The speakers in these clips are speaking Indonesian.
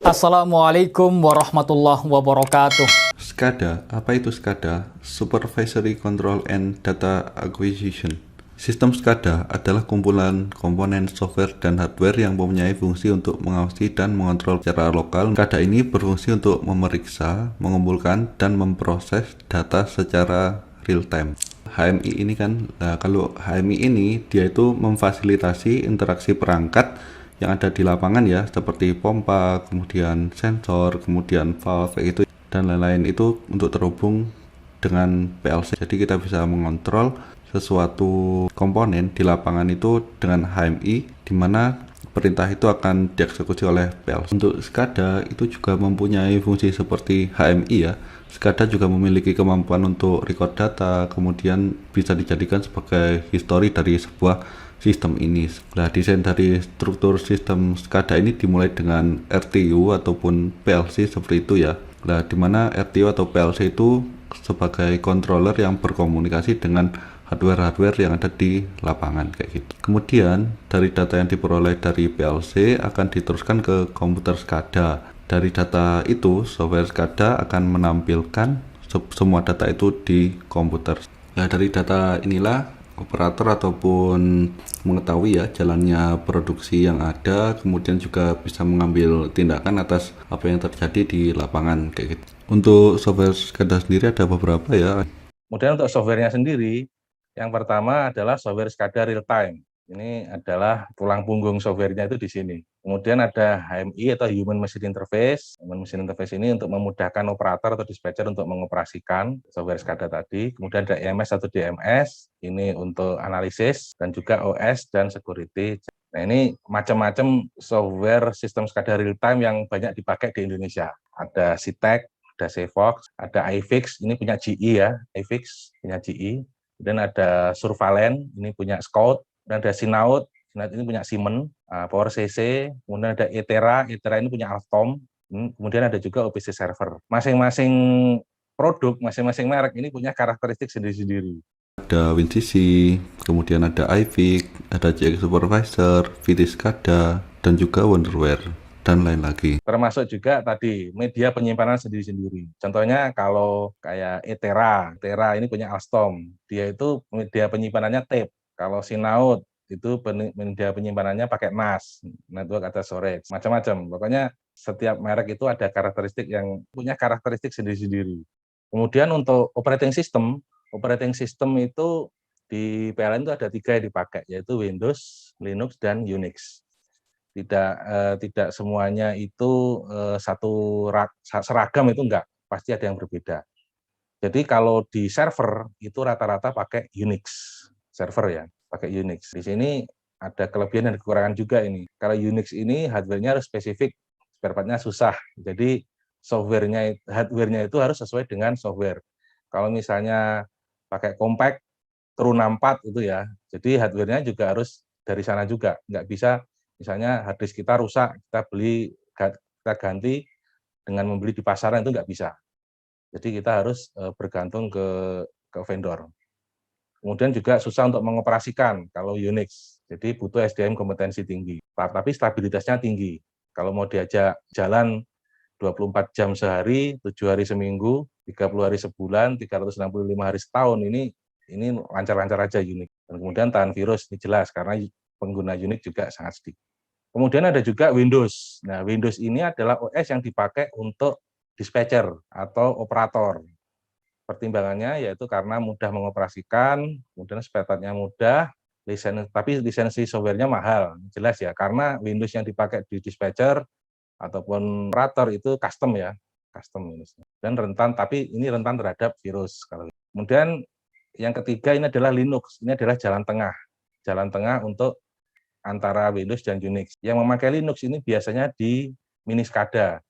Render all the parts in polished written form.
Assalamualaikum warahmatullahi wabarakatuh. SCADA, apa itu SCADA? Supervisory Control and Data Acquisition. Sistem SCADA adalah kumpulan komponen software dan hardware yang mempunyai fungsi untuk mengawasi dan mengontrol secara lokal. SCADA ini berfungsi untuk memeriksa, mengumpulkan, dan memproses data secara real time. HMI ini kan, kalau HMI ini dia itu memfasilitasi interaksi perangkat yang ada di lapangan ya, seperti pompa, kemudian sensor, kemudian valve itu dan lain-lain itu untuk terhubung dengan PLC. Jadi kita bisa mengontrol sesuatu komponen di lapangan itu dengan HMI, di mana perintah itu akan dieksekusi oleh PLC. Untuk SCADA itu juga mempunyai fungsi seperti HMI ya. SCADA juga memiliki kemampuan untuk record data, kemudian bisa dijadikan sebagai histori dari sebuah sistem ini. Nah, desain dari struktur sistem SCADA ini dimulai dengan RTU ataupun PLC seperti itu ya. Nah, di mana RTU atau PLC itu sebagai controller yang berkomunikasi dengan hardware-hardware yang ada di lapangan kayak gitu. Kemudian dari data yang diperoleh dari PLC akan diteruskan ke komputer SCADA. Dari data itu, software SCADA akan menampilkan semua data itu di komputer. Nah, dari data inilah operator ataupun mengetahui ya jalannya produksi yang ada, kemudian juga bisa mengambil tindakan atas apa yang terjadi di lapangan kayak gitu. Untuk software SCADA sendiri ada beberapa ya. Kemudian untuk softwarenya sendiri, yang pertama adalah software SCADA real time. Ini adalah tulang punggung softwarenya itu di sini. Kemudian ada HMI atau Human Machine Interface. Human Machine Interface ini untuk memudahkan operator atau dispatcher untuk mengoperasikan software SCADA tadi. Kemudian ada EMS atau DMS, ini untuk analisis, dan juga OS dan security. Nah, ini macam-macam software sistem SCADA real time yang banyak dipakai di Indonesia. Ada CTEK, ada Sevox, ada iFix, ini punya GE ya, iFix punya GE. Kemudian ada Survalent, ini punya Scout. Dan ada Sinaut, Sinaut ini punya Siemens, Power CC. Kemudian ada Etera, Etera ini punya Alstom. Kemudian ada juga OPC Server. Masing-masing produk, masing-masing merek ini punya karakteristik sendiri-sendiri. Ada WinCC, kemudian ada iFix, ada JX Supervisor, VT SCADA, dan juga Wonderware, dan lain lagi. Termasuk juga tadi media penyimpanan sendiri-sendiri. Contohnya kalau kayak Etera, Etera ini punya Alstom, dia itu media penyimpanannya tape. Kalau Sinaut itu media penyimpanannya pakai NAS, Network Attached Storage, macam-macam. Pokoknya setiap merek itu ada karakteristik yang punya karakteristik sendiri-sendiri. Kemudian untuk operating system itu di PLN itu ada 3 yang dipakai, yaitu Windows, Linux, dan Unix. Tidak semuanya itu seragam, itu enggak, pasti ada yang berbeda. Jadi kalau di server itu rata-rata pakai Unix server ya, pakai Unix. Di sini ada kelebihan dan kekurangan juga ini. Kalau Unix ini hardware-nya harus spesifik, spare part-nya susah. Jadi hardware-nya itu harus sesuai dengan software. Kalau misalnya pakai compact True 64 itu ya, jadi hardware-nya juga harus dari sana juga. Nggak bisa misalnya hard disk kita rusak, kita ganti dengan membeli di pasaran, itu nggak bisa. Jadi kita harus bergantung ke vendor. Kemudian juga susah untuk mengoperasikan kalau Unix. Jadi butuh SDM kompetensi tinggi. Tapi stabilitasnya tinggi. Kalau mau diajak jalan 24 jam sehari, 7 hari seminggu, 30 hari sebulan, 365 hari setahun, ini lancar-lancar aja Unix. Dan kemudian tahan virus, ini jelas karena pengguna Unix juga sangat sedikit. Kemudian ada juga Windows. Nah, Windows ini adalah OS yang dipakai untuk dispatcher atau operator. Pertimbangannya yaitu karena mudah mengoperasikan, kemudian spare part-nya mudah, tapi lisensi software-nya mahal. Jelas ya, karena Windows yang dipakai di dispatcher ataupun operator itu custom ya, custom Windows. Dan tapi ini rentan terhadap virus. Kemudian yang ketiga ini adalah Linux. Ini adalah jalan tengah untuk antara Windows dan Unix. Yang memakai Linux ini biasanya di mini SCADA.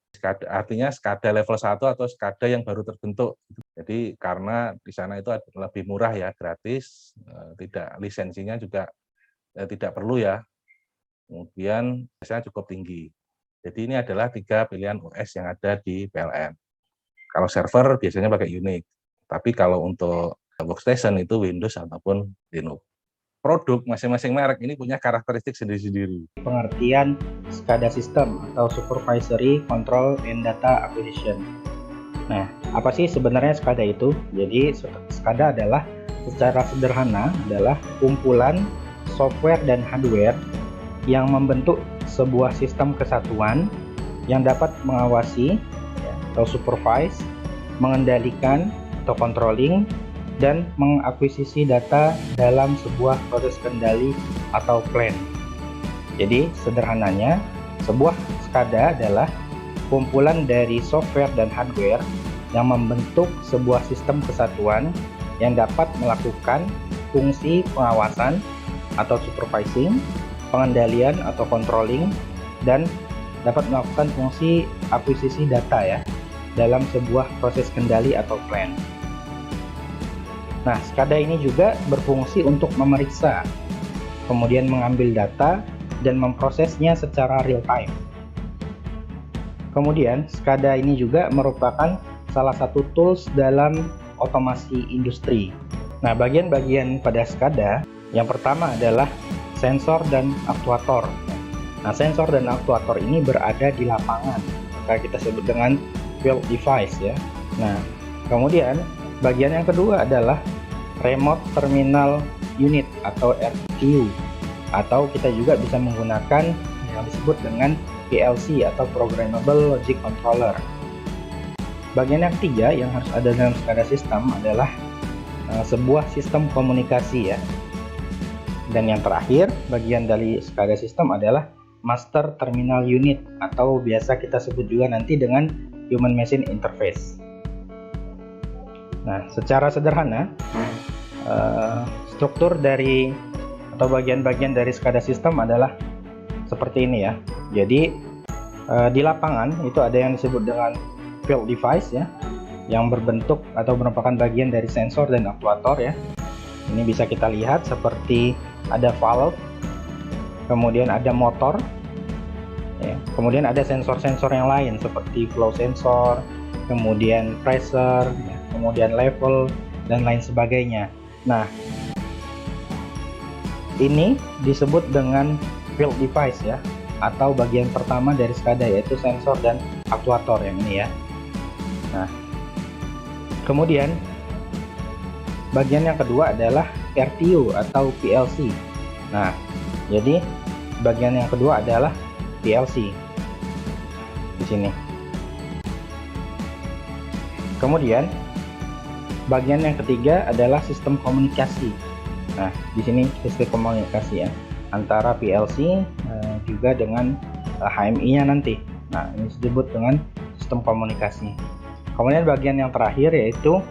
Artinya SCADA level 1 atau SCADA yang baru terbentuk. Jadi karena di sana itu lebih murah ya, gratis, tidak lisensinya juga tidak perlu ya. Kemudian biasanya cukup tinggi. Jadi ini adalah 3 pilihan OS yang ada di PLN. Kalau server biasanya pakai Unix. Tapi kalau untuk workstation itu Windows ataupun Linux. produk masing-masing merek ini punya karakteristik sendiri-sendiri. Pengertian SCADA System atau Supervisory Control and Data Acquisition. Nah, apa sih sebenarnya SCADA itu? Jadi SCADA adalah secara sederhana adalah kumpulan software dan hardware yang membentuk sebuah sistem kesatuan yang dapat mengawasi atau supervise, mengendalikan atau controlling, dan mengakuisisi data dalam sebuah proses kendali atau plan. Jadi sederhananya, sebuah SCADA adalah kumpulan dari software dan hardware yang membentuk sebuah sistem kesatuan yang dapat melakukan fungsi pengawasan atau supervising, pengendalian atau controlling, dan dapat melakukan fungsi akuisisi data ya dalam sebuah proses kendali atau plan. Nah, SCADA ini juga berfungsi untuk memeriksa, kemudian mengambil data dan memprosesnya secara real time. Kemudian, SCADA ini juga merupakan salah satu tools dalam otomasi industri. Nah, bagian-bagian pada SCADA yang pertama adalah sensor dan aktuator. Nah, sensor dan aktuator ini berada di lapangan, maka kita sebut dengan field device ya. Nah, kemudian bagian yang kedua adalah Remote Terminal Unit atau RTU, atau kita juga bisa menggunakan yang disebut dengan PLC atau Programmable Logic Controller. Bagian yang ketiga yang harus ada dalam SCADA system adalah sebuah sistem komunikasi ya. Dan yang terakhir, bagian dari SCADA system adalah Master Terminal Unit, atau biasa kita sebut juga nanti dengan Human Machine Interface. Nah, secara sederhana, struktur dari atau bagian-bagian dari SCADA system adalah seperti ini ya. Jadi di lapangan itu ada yang disebut dengan field device ya, yang berbentuk atau merupakan bagian dari sensor dan aktuator ya. Ini bisa kita lihat seperti ada valve, kemudian ada motor, ya. Kemudian ada sensor-sensor yang lain seperti flow sensor, kemudian pressure, ya, kemudian level, dan lain sebagainya. Nah, ini disebut dengan field device ya, atau bagian pertama dari SCADA, yaitu sensor dan aktuator yang ini ya. Nah, kemudian bagian yang kedua adalah RTU atau PLC. Nah, jadi bagian yang kedua adalah PLC di sini. Kemudian bagian yang ketiga adalah sistem komunikasi. Nah, di sini sistem komunikasi ya antara PLC juga dengan HMI-nya nanti. Nah, ini disebut dengan sistem komunikasi. Kemudian bagian yang terakhir yaitu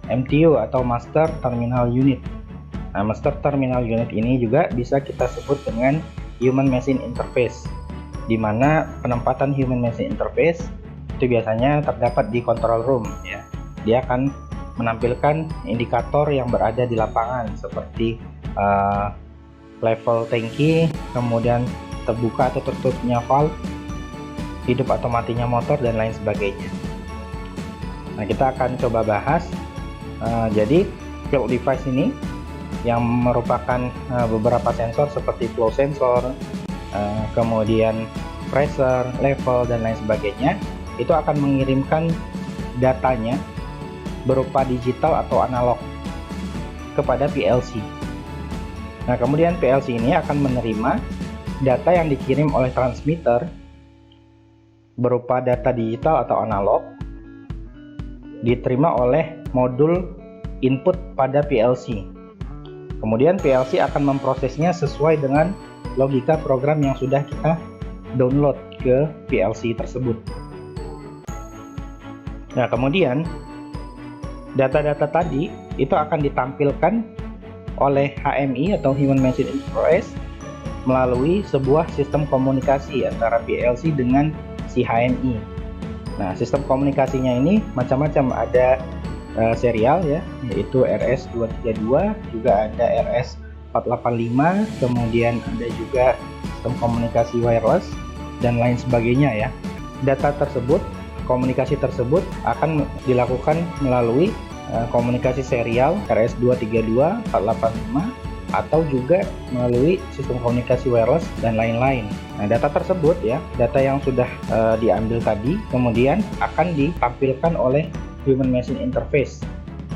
MTU atau Master Terminal Unit. Nah, Master Terminal Unit ini juga bisa kita sebut dengan Human Machine Interface, di mana penempatan Human Machine Interface itu biasanya terdapat di control room ya. Dia akan menampilkan indikator yang berada di lapangan seperti level tangki, kemudian terbuka atau tertutupnya valve, hidup atau matinya motor, dan lain sebagainya. Nah, kita akan coba bahas. Jadi field device ini yang merupakan beberapa sensor seperti flow sensor, kemudian pressure, level, dan lain sebagainya, itu akan mengirimkan datanya berupa digital atau analog kepada PLC. Nah, kemudian PLC ini akan menerima data yang dikirim oleh transmitter berupa data digital atau analog, diterima oleh modul input pada PLC. Kemudian PLC akan memprosesnya sesuai dengan logika program yang sudah kita download ke PLC tersebut. Nah, kemudian data-data tadi itu akan ditampilkan oleh HMI atau Human Machine Interface melalui sebuah sistem komunikasi antara PLC dengan si HMI. Nah, sistem komunikasinya ini macam-macam, ada serial ya, yaitu RS232, juga ada RS485, kemudian ada juga sistem komunikasi wireless dan lain sebagainya ya. Data tersebut, komunikasi tersebut akan dilakukan melalui komunikasi serial RS232, 485, atau juga melalui sistem komunikasi wireless dan lain-lain. Nah, data tersebut ya, data yang sudah diambil tadi kemudian akan ditampilkan oleh human machine interface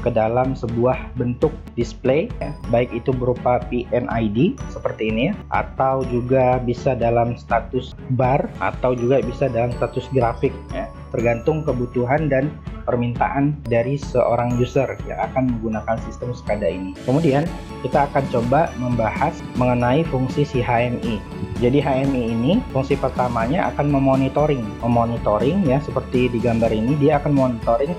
ke dalam sebuah bentuk display ya, baik itu berupa PNID seperti ini ya, atau juga bisa dalam status bar atau juga bisa dalam status grafik ya, tergantung kebutuhan dan permintaan dari seorang user yang akan menggunakan sistem SCADA ini. Kemudian kita akan coba membahas mengenai fungsi si HMI. Jadi HMI ini fungsi pertamanya akan memonitoring ya, seperti di gambar ini dia akan monitoring.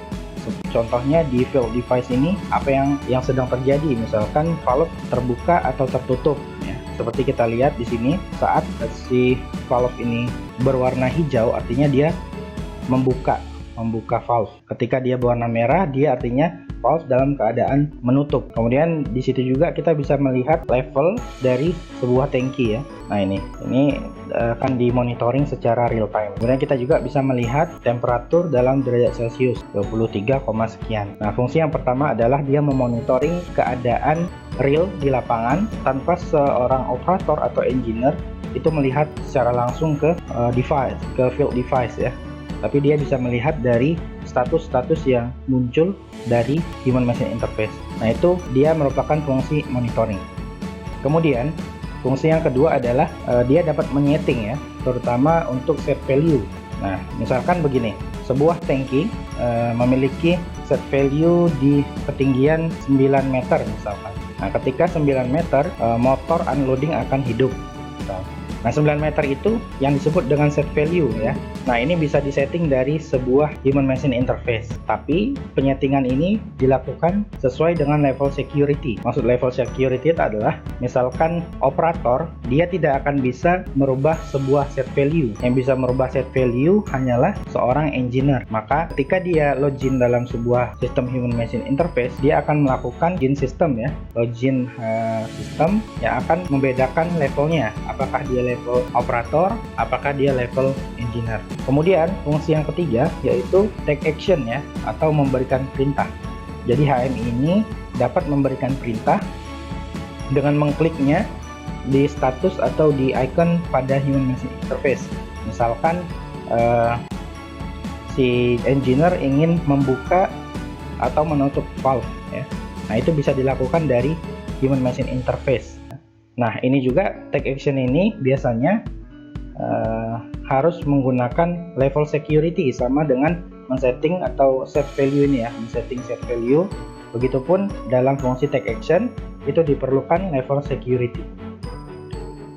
Contohnya di field device ini apa yang sedang terjadi, misalkan valve terbuka atau tertutup ya. Seperti kita lihat di sini saat si valve ini berwarna hijau artinya dia membuka valve. Ketika dia berwarna merah dia artinya valve dalam keadaan menutup. Kemudian di situ juga kita bisa melihat level dari sebuah tangki ya. Nah ini akan dimonitoring secara real time. Kemudian kita juga bisa melihat temperatur dalam derajat Celcius 23, sekian. Nah, fungsi yang pertama adalah dia memonitoring keadaan real di lapangan tanpa seorang operator atau engineer itu melihat secara langsung ke device, ke field device ya. Tapi dia bisa melihat dari status-status yang muncul dari human machine interface. Nah, itu dia merupakan fungsi monitoring. Kemudian fungsi yang kedua adalah dia dapat menyeting ya, terutama untuk set value. Nah, misalkan begini, sebuah tangki memiliki set value di ketinggian 9 meter misalkan. Nah, ketika 9 meter motor unloading akan hidup. Nah, 9 meter itu yang disebut dengan set value ya. Nah, ini bisa disetting dari sebuah human machine interface. Tapi penyetingan ini dilakukan sesuai dengan level security. Maksud level security itu adalah misalkan operator dia tidak akan bisa merubah sebuah set value. Yang bisa merubah set value hanyalah seorang engineer. Maka ketika dia login dalam sebuah sistem human machine interface, dia akan melakukan login system ya. Login system yang akan membedakan levelnya. Apakah dia level operator, apakah dia level engineer. Kemudian fungsi yang ketiga yaitu take action ya, atau memberikan perintah. Jadi HMI ini dapat memberikan perintah dengan mengkliknya di status atau di icon pada human machine interface. Misalkan si engineer ingin membuka atau menutup valve ya. Nah, itu bisa dilakukan dari human machine interface. Nah, ini juga take action ini biasanya harus menggunakan level security sama dengan men-setting atau set value ini ya, men-setting set value. Begitupun dalam fungsi take action itu diperlukan level security.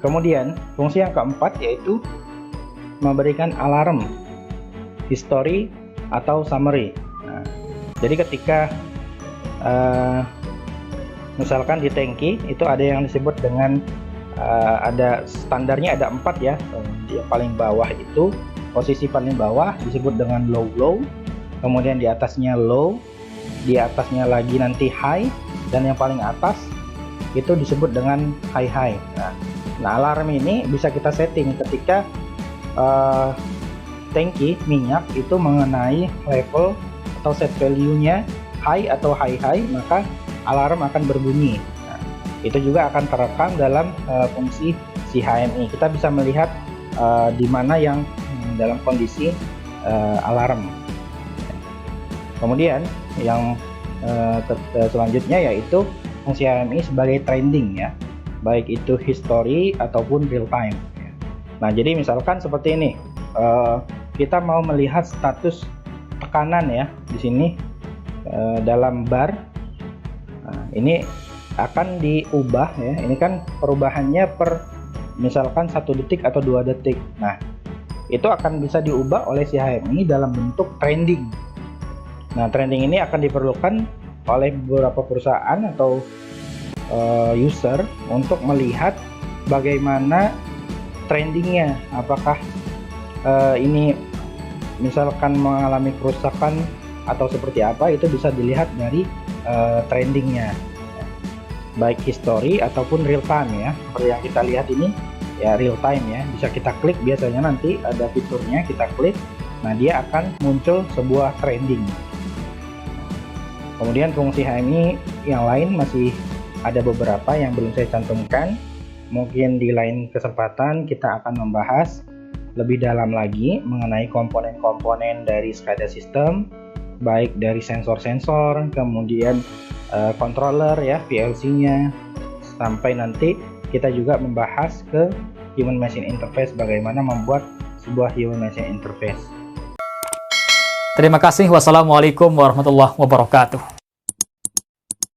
Kemudian fungsi yang keempat yaitu memberikan alarm, history atau summary. Nah, jadi ketika misalkan di tangki itu ada yang disebut dengan ada standarnya, ada 4 ya. Yang paling bawah itu, posisi paling bawah disebut dengan low, kemudian di atasnya low, di atasnya lagi nanti high, dan yang paling atas itu disebut dengan high. Nah, alarm ini bisa kita setting ketika tangki minyak itu mengenai level atau set value-nya high atau high, maka alarm akan berbunyi. Itu juga akan terekam dalam fungsi si HMI. Kita bisa melihat di mana yang dalam kondisi alarm. Kemudian yang selanjutnya yaitu fungsi HMI sebagai trending ya, baik itu history ataupun real time. Nah, jadi misalkan seperti ini, kita mau melihat status tekanan ya di sini dalam bar. Nah, ini akan diubah ya. Ini kan perubahannya per misalkan 1 detik atau 2 detik. Nah, itu akan bisa diubah oleh si HMI dalam bentuk trending. Nah, trending ini akan diperlukan oleh beberapa perusahaan atau user untuk melihat bagaimana trendingnya. Apakah ini misalkan mengalami kerusakan atau seperti apa, itu bisa dilihat dari trendingnya, baik history ataupun real time ya. Seperti yang kita lihat ini ya, real time ya, bisa kita klik, biasanya nanti ada fiturnya, kita klik, nah dia akan muncul sebuah trending. Kemudian fungsi HMI yang lain masih ada beberapa yang belum saya cantumkan. Mungkin di lain kesempatan kita akan membahas lebih dalam lagi mengenai komponen-komponen dari SCADA system, baik dari sensor-sensor, kemudian controller ya, PLC-nya, sampai nanti kita juga membahas ke human machine interface, bagaimana membuat sebuah human machine interface. Terima kasih. Wassalamualaikum warahmatullahi wabarakatuh.